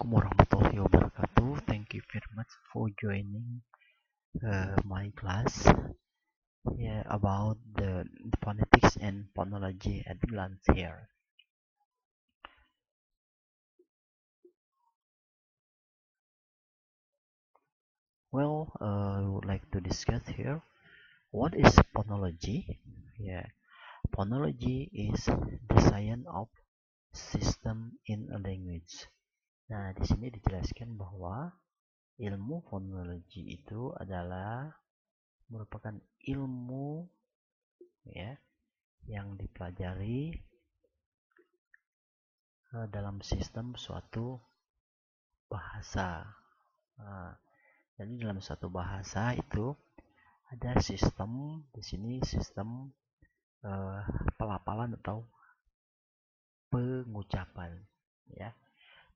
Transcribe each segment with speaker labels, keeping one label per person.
Speaker 1: Assalamualaikum warahmatullahi wabarakatuh. Thank you very much for joining my class about the phonetics and phonology at glance here. Well, I would like to discuss here what is phonology. Phonology is the science of system in a language. Nah, di sini dijelaskan bahwa ilmu fonologi itu adalah merupakan ilmu yang dipelajari dalam sistem suatu bahasa. Jadi dalam suatu bahasa itu ada sistem, di sini sistem pelafalan atau pengucapan, ya.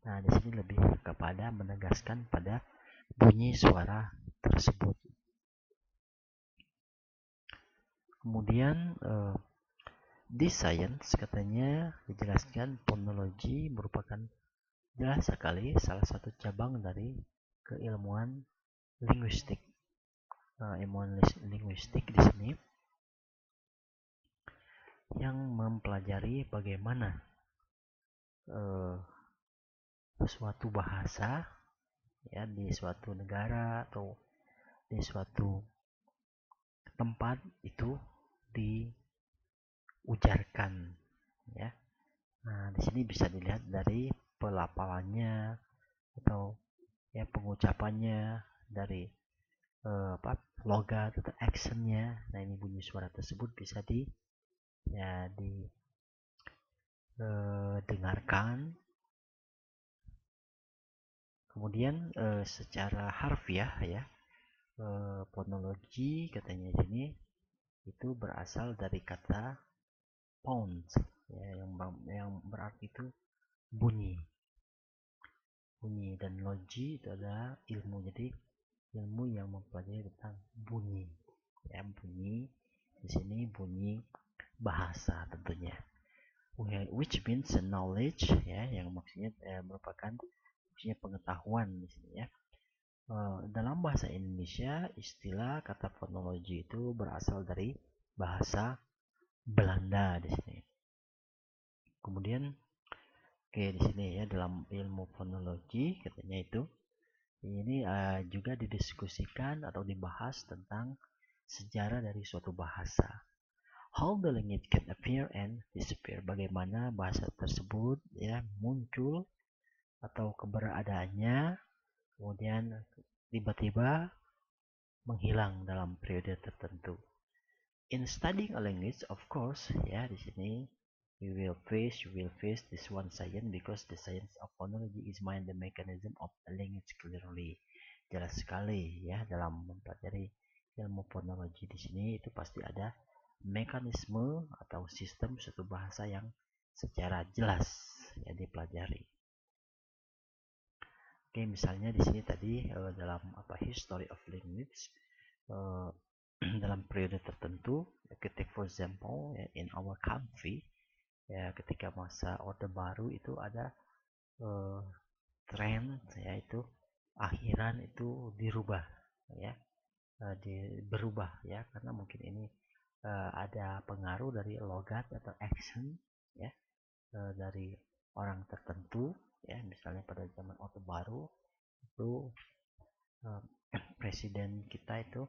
Speaker 1: Nah, di sini lebih kepada menegaskan pada bunyi suara tersebut. Kemudian di science katanya dijelaskan fonologi merupakan jelas sekali salah satu cabang dari keilmuan linguistik. Ilmuwan linguistik di sini yang mempelajari bagaimana suatu bahasa ya di suatu negara atau di suatu tempat itu diujarkan, ya. Nah, di sini bisa dilihat dari pelafalannya atau ya pengucapannya, dari logat atau actionnya. Nah, ini bunyi suara tersebut bisa dengarkan. Kemudian secara harfiah ya, fonologi katanya di sini itu berasal dari kata phones ya, yang berarti itu bunyi, dan logi itu adalah ilmu. Jadi ilmu yang mempelajari tentang bunyi, ya, bunyi di sini bunyi bahasa tentunya, which means knowledge ya, yang maksudnya merupakan maksudnya pengetahuan di sini ya. Dalam bahasa Indonesia istilah kata fonologi itu berasal dari bahasa Belanda di sini. Kemudian di sini ya, dalam ilmu fonologi katanya itu ini juga didiskusikan atau dibahas tentang sejarah dari suatu bahasa. How the language can appear and disappear. Bagaimana bahasa tersebut ya muncul atau keberadaannya kemudian tiba-tiba menghilang dalam periode tertentu. In studying a language, of course, ya di sini you will face this one science, because the science of phonology is mind the mechanism of a language clearly. Jelas sekali ya, dalam mempelajari ilmu fonologi di sini itu pasti ada mekanisme atau sistem suatu bahasa yang secara jelas ya dipelajari. Oke, misalnya di sini tadi dalam history of language, dalam periode tertentu, ketika for example in our country ya, ketika masa Orde Baru itu ada tren yaitu akhiran itu dirubah ya, berubah ya, karena mungkin ini ada pengaruh dari logat atau action ya, dari orang tertentu ya. Misalnya pada zaman Orde Baru itu presiden kita itu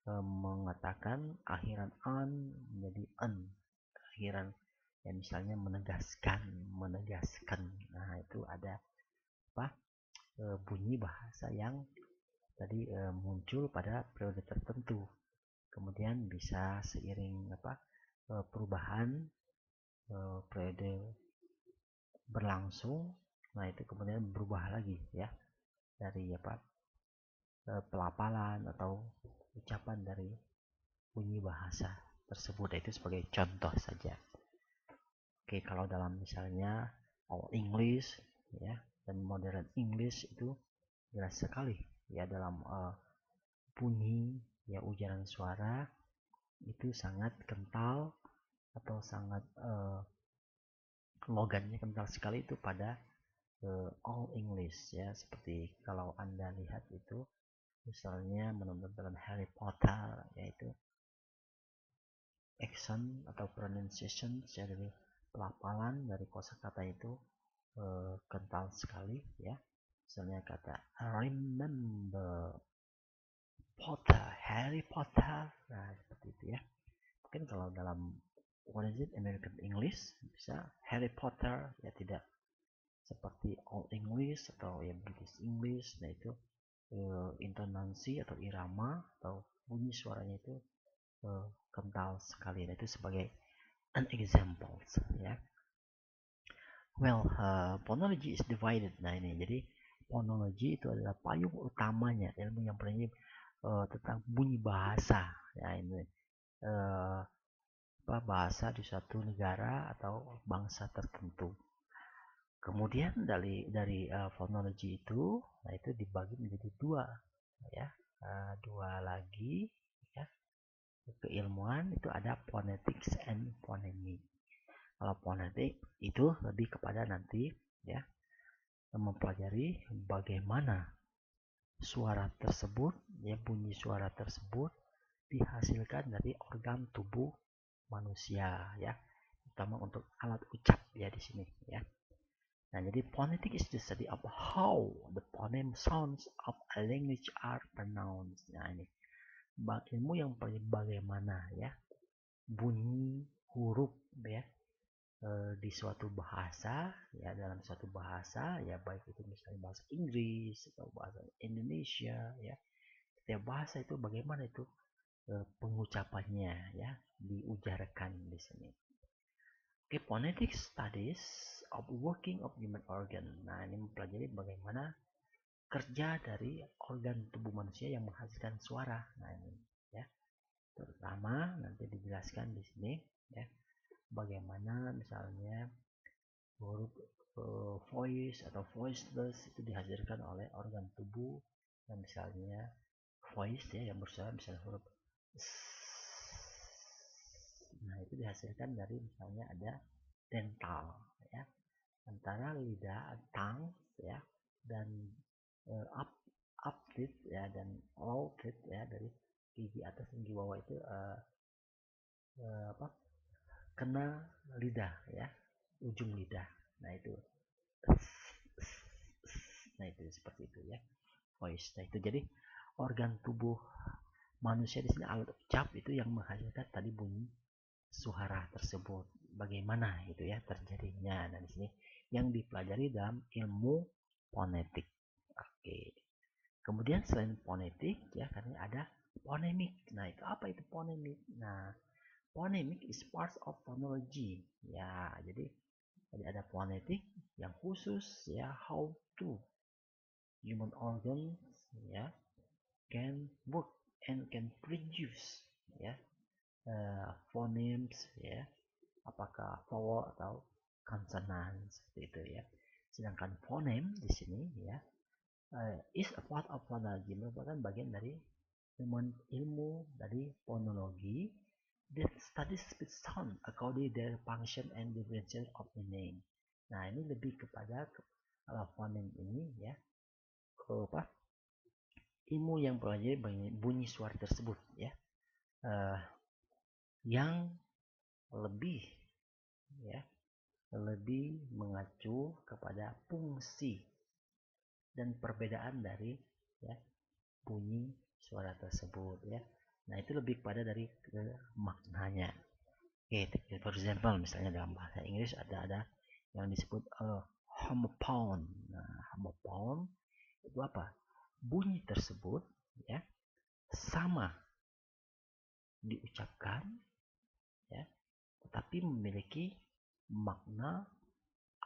Speaker 1: mengatakan akhiran an menjadi en, akhiran ya, misalnya menegaskan. Nah, itu ada bunyi bahasa yang tadi muncul pada periode tertentu, kemudian bisa seiring perubahan periode berlangsung, nah itu kemudian berubah lagi ya, dari pelafalan atau ucapan dari bunyi bahasa tersebut. Itu sebagai contoh saja. Oke, kalau dalam misalnya Old English ya dan Modern English itu jelas sekali ya, dalam bunyi ya, ujaran suara itu sangat kental atau sangat logannya kental sekali itu pada all English ya, seperti kalau Anda lihat itu misalnya menonton film Harry Potter, yaitu accent atau pronunciation ya, dari pelafalan dari kosakata itu kental sekali ya. Misalnya kata remember Potter, Harry Potter, nah seperti itu ya. Mungkin kalau dalam what is it American English bisa Harry Potter ya, tidak seperti Old English atau ya British English. Nah itu intonasi atau irama atau bunyi suaranya itu kental sekali. Nah itu sebagai an example ya. Well, phonology is divided. Nah ini jadi phonology itu adalah payung utamanya ilmu yang bernyanyi tentang bunyi bahasa. Ya ini bahasa di suatu negara atau bangsa tertentu. Kemudian dari phonology itu, nah itu dibagi menjadi dua, ya, dua lagi, ya, keilmuan itu ada phonetics and phonemic. Kalau phonetic itu lebih kepada nanti, ya, mempelajari bagaimana suara tersebut, ya, bunyi suara tersebut dihasilkan dari organ tubuh manusia, ya, terutama untuk alat ucap ya di sini, ya. Nah, jadi phonetic is the study of how the phoneme sounds of a language are pronounced. Nah, ini ilmu yang bagaimana ya bunyi huruf ya di suatu bahasa ya, dalam suatu bahasa ya, baik itu misalnya bahasa Inggris atau bahasa Indonesia ya. Setiap bahasa itu bagaimana itu pengucapannya ya, diujarkan di sini. Oke, phonetic studies of working of human organ. Nah, ini mempelajari bagaimana kerja dari organ tubuh manusia yang menghasilkan suara. Nah, ini ya. Terutama nanti dijelaskan di sini ya, bagaimana misalnya huruf voice atau voiceless itu dihasilkan oleh organ tubuh yang misalnya voice ya, yang bersuara misalnya huruf S. Nah, itu dihasilkan dari misalnya ada dental ya, antara lidah tongue ya, dan up teeth ya, dan low teeth ya, dari gigi atas dan gigi bawah itu kena lidah ya, ujung lidah. Nah itu seperti itu ya, voice. Nah itu jadi organ tubuh manusia di sini, alat ucap itu yang menghasilkan tadi bunyi suara tersebut. Bagaimana itu ya terjadinya. Nah di sini yang dipelajari dalam ilmu fonetik. Oke. Kemudian selain fonetik ya, karena ada phonemic. Nah itu apa itu phonemic? Nah phonemic is part of phonology ya. Jadi ada phonetic yang khusus ya, how to human organs ya can work and can produce ya phonemes ya, apakah vowel atau consonant seperti itu ya. Sedangkan phoneme di sini ya is a part of phonology, merupakan bagian dari ilmu dari phonologi that studies speech sound according to their function and differential of meaning. Nah ini lebih kepada phoneme ini ya, apa ilmu yang pelajari bunyi suara tersebut ya, yang lebih ya, lebih mengacu kepada fungsi dan perbedaan dari ya bunyi suara tersebut ya. Nah itu lebih pada dari ke maknanya. Oke, for example misalnya dalam bahasa Inggris ada yang disebut homophone. Nah homophone itu apa? Bunyi tersebut ya sama diucapkan ya, tetapi memiliki makna,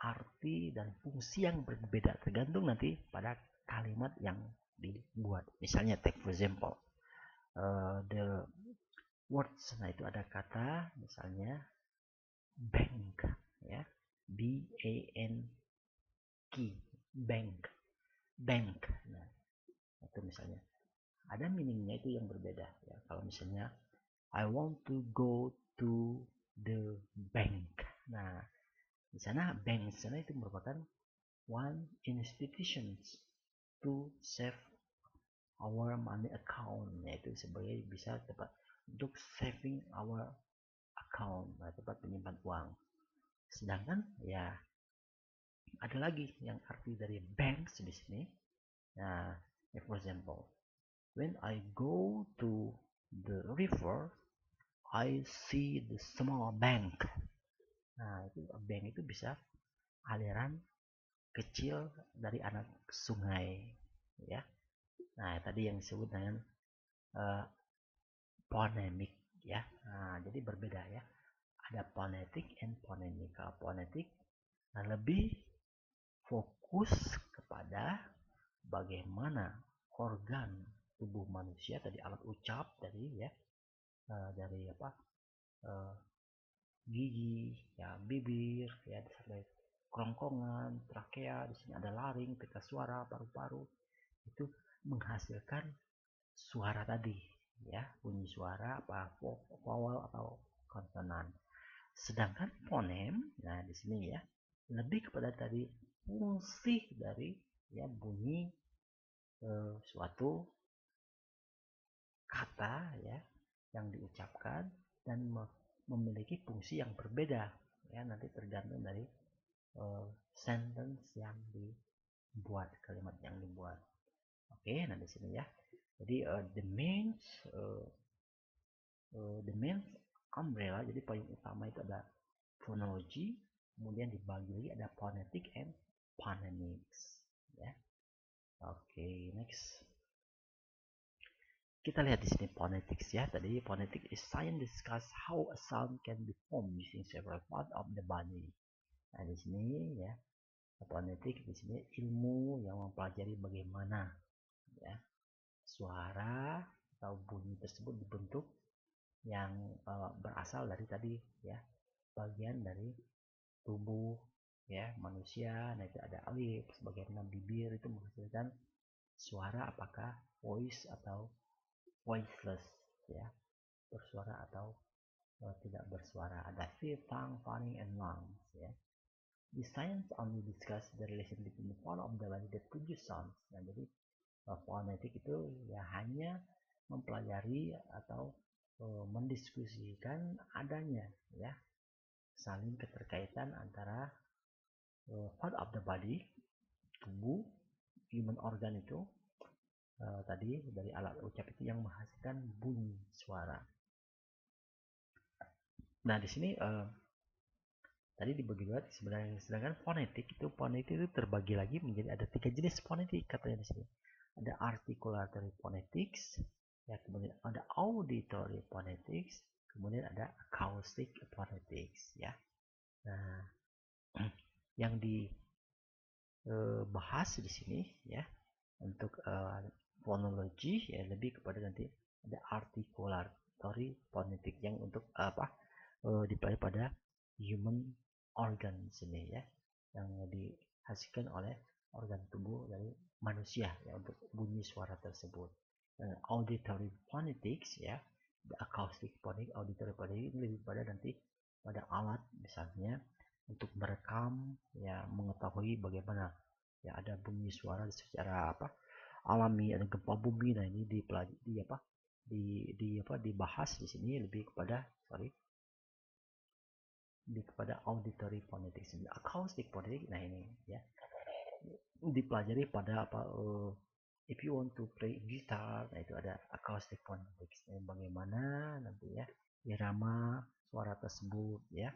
Speaker 1: arti dan fungsi yang berbeda tergantung nanti pada kalimat yang dibuat. Misalnya take for example the words. Nah itu ada kata misalnya bank ya, B-A-N-K, bank. Nah itu misalnya ada meaningnya itu yang berbeda ya. Kalau misalnya I want to go to the bank. Nah di sana bank di sana itu merupakan one institutions to save our money account, yaitu sebagai bisa tempat untuk saving our account, tempat penyimpan uang. Sedangkan ya ada lagi yang arti dari banks di sini. Nah, for example, when I go to the river, I see the small bank. Nah, itu bank itu bisa aliran kecil dari anak sungai, ya. Nah, tadi yang disebut dengan phonemic, ya. Nah, jadi berbeda ya. Ada phonetic and phonemic. Kalau phonetic lebih fokus kepada bagaimana organ tubuh manusia tadi, alat ucap dari ya, dari apa, gigi, ya, bibir, ya, sampai kerongkongan, trakea, di sini ada laring, pita suara, paru-paru, itu menghasilkan suara tadi, ya, bunyi suara apa vowel atau konsonan. Sedangkan fonem, nah di sini ya, lebih kepada tadi fungsi dari ya bunyi suatu kata ya yang diucapkan dan memiliki fungsi yang berbeda ya, nanti tergantung dari sentence yang dibuat, kalimat yang dibuat. Oke, nah di sini ya. Jadi the main umbrella, jadi poin utama itu ada phonology, kemudian dibagi lagi ada phonetic and phonemics ya. Oke, next. Kita lihat di sini phonetics ya. Tadi phonetics is science discuss how a sound can be formed using several parts of the body. Nah, di sini ya, phonetics di sini ilmu yang mempelajari bagaimana ya suara atau bunyi tersebut dibentuk yang berasal dari tadi ya bagian dari tubuh ya manusia. Nah, itu ada lips, bagaimana bibir itu menghasilkan suara, apakah voice atau voiceless ya, bersuara atau tidak bersuara. Ada teeth, tongue, pharynx, and lungs ya. The science only discuss the relation between the part of the body that produce sounds. Nah, jadi fonetik itu ya hanya mempelajari atau mendiskusikan adanya ya saling keterkaitan antara part of the body, tubuh, human organ itu tadi dari alat ucap itu yang menghasilkan bunyi suara. Nah, di sini tadi dibagi dua sebenarnya, sedangkan fonetik itu terbagi lagi menjadi ada 3 jenis fonetik katanya di sini. Ada articulatory phonetics, ya, kemudian ada auditory phonetics, kemudian ada acoustic phonetics ya. Nah, yang dibahas di sini ya untuk phonology ya lebih kepada nanti ada articulatory phonetics yang untuk apa dipelajari pada human organ sini ya, yang dihasilkan oleh organ tubuh dari manusia ya untuk bunyi suara tersebut. Auditory phonetics ya, the acoustic phonics, auditory phonics ini lebih pada nanti pada alat misalnya untuk merekam ya, mengetahui bagaimana ya ada bunyi suara secara apa alami, ada gempa bumi. Nah, ini dibahas di sini lebih kepada kepada auditory phonetics. Acoustic phonetics, nah ini ya dipelajari pada apa if you want to play guitar, nah itu ada acoustic phonetics. Bagaimana nanti ya irama suara tersebut ya,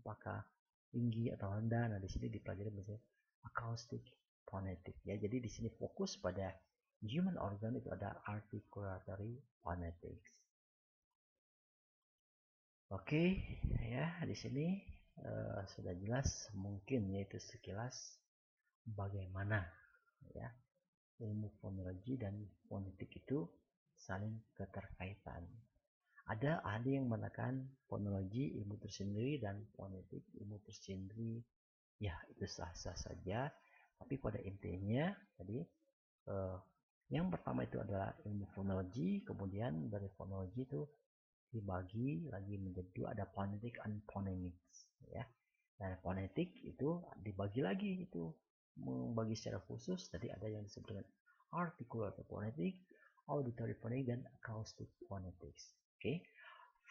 Speaker 1: apakah tinggi atau rendah. Nah, di sini dipelajari misalnya acoustic phonetics ya. Jadi di sini fokus pada human organ itu ada articulatory phonetics. Oke, ya di sini sudah jelas mungkin yaitu sekilas bagaimana ya ilmu fonologi dan fonetik itu saling keterkaitan. Ada yang mengatakan fonologi ilmu tersendiri dan fonetik ilmu tersendiri. Ya, itu sah-sah saja. Tapi pada intinya tadi yang pertama itu adalah ilmu fonologi, kemudian dari fonologi itu dibagi lagi menjadi dua, ada phonetic and phonemics ya. Dan phonetic itu dibagi lagi itu membagi secara khusus, tadi ada yang disebut dengan articular phonetic, auditory phonetic, dan acoustic phonetics. Okay,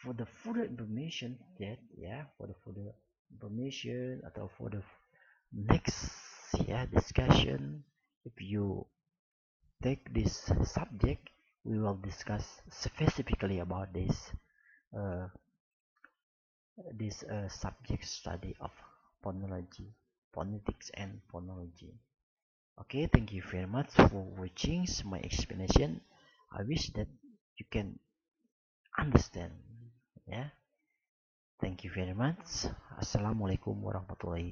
Speaker 1: for the further information that for the further information atau for the next discussion, if you take this subject, we will discuss specifically about this subject study of phonology, phonetics and phonology. Okay, thank you very much for watching my explanation. I wish that you can understand. Yeah, thank you very much. Assalamualaikum warahmatullahi